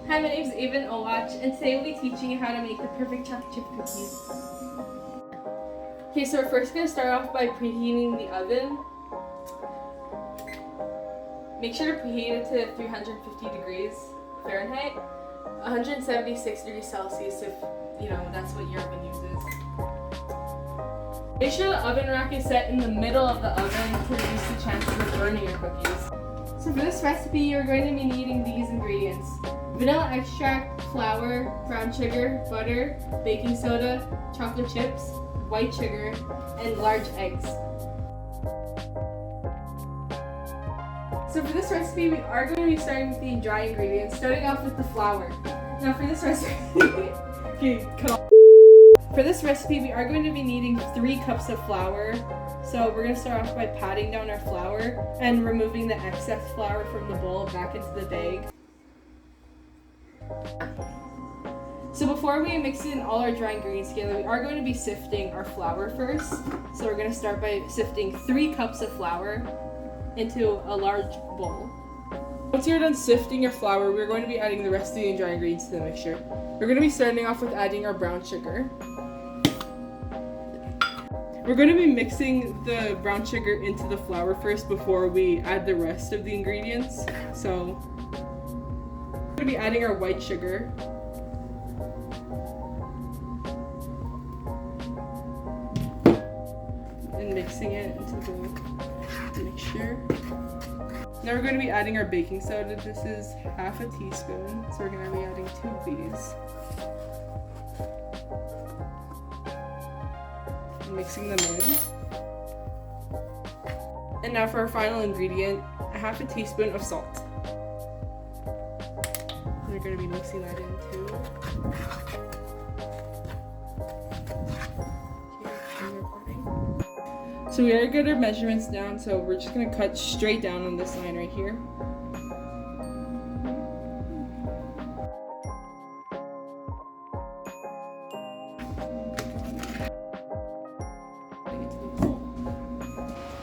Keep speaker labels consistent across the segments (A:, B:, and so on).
A: Hi, my name is Avon Owach, and today we'll be teaching you how to make the perfect chocolate chip cookies. Okay, so we're first going to start off by preheating the oven. Make sure to preheat it to 350 degrees Fahrenheit, 176 degrees Celsius if, that's what your oven uses. Make sure the oven rack is set in the middle of the oven to reduce the chances of burning your cookies. So for this recipe, you're going to be needing these ingredients: vanilla extract, flour, brown sugar, butter, baking soda, chocolate chips, white sugar, and large eggs. So for this recipe, we are going to be starting with the dry ingredients, starting off with the flour. Now for this recipe, okay, cut off. For this recipe, we are going to be needing 3 cups of flour. So we're going to start off by patting down our flour and removing the excess flour from the bowl back into the bag. So before we mix in all our dry ingredients together, we are going to be sifting our flour first. So we're going to start by sifting 3 cups of flour into a large bowl. Once you're done sifting your flour, we're going to be adding the rest of the dry ingredients to the mixture. We're going to be starting off with adding our brown sugar. We're going to be mixing the brown sugar into the flour first before we add the rest of the ingredients. So we're going to be adding our white sugar. And mixing it into the mixture. Now we're going to be adding our baking soda. This is half a teaspoon, so we're going to be adding 2 of these. And mixing them in. And now for our final ingredient, a half a teaspoon of salt. And we're going to be mixing that in too. So we already got our measurements down, so we're just going to cut straight down on this line right here.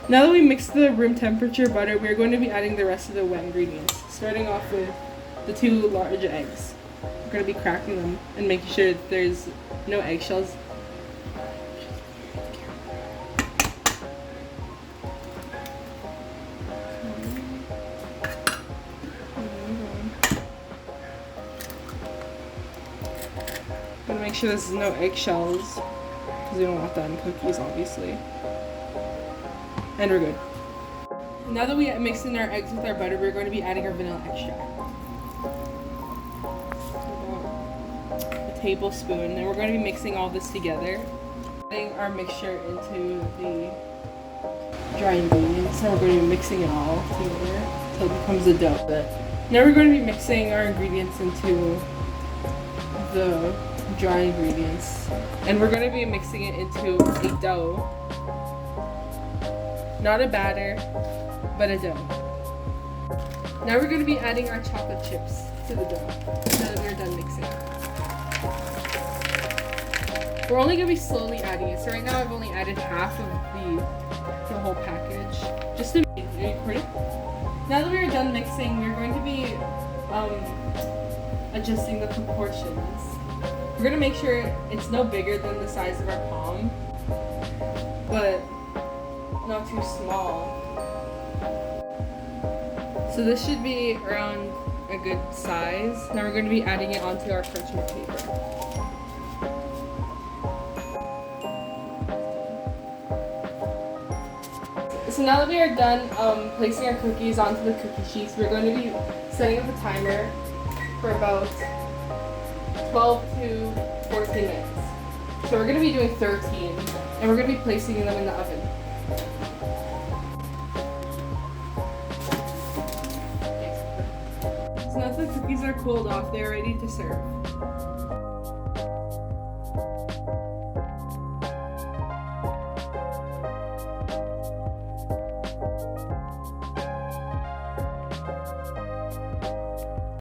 A: Now that we mixed the room temperature butter, we're going to be adding the rest of the wet ingredients, starting off with the 2 large eggs. We're going to be cracking them and making sure that there's no eggshells. Gotta make sure there's no eggshells, because we don't want that in cookies, obviously. And we're good. Now that we mixed in our eggs with our butter, we're going to be adding our vanilla extract. About a tablespoon, and we're going to be mixing all this together. Adding our mixture into the dry ingredients, and we're going to be mixing it all together until it becomes a dough. Now we're going to be mixing our ingredients into the dry ingredients, and we're going to be mixing it into a dough. Not a batter, but a dough. Now we're going to be adding our chocolate chips to the dough now that we're done mixing. We're only going to be slowly adding it. So right now I've only added half of the whole package. Just to make it pretty. Now that we're done mixing, we're going to be adjusting the proportions. We're going to make sure it's no bigger than the size of our palm, but not too small. So this should be around a good size. Now we're going to be adding it onto our parchment paper. So now that we are done placing our cookies onto the cookie sheets, we're going to be setting up a timer for about 12 to 14 minutes. So we're going to be doing 13, and we're going to be placing them in the oven. So now that the cookies are cooled off, they're ready to serve.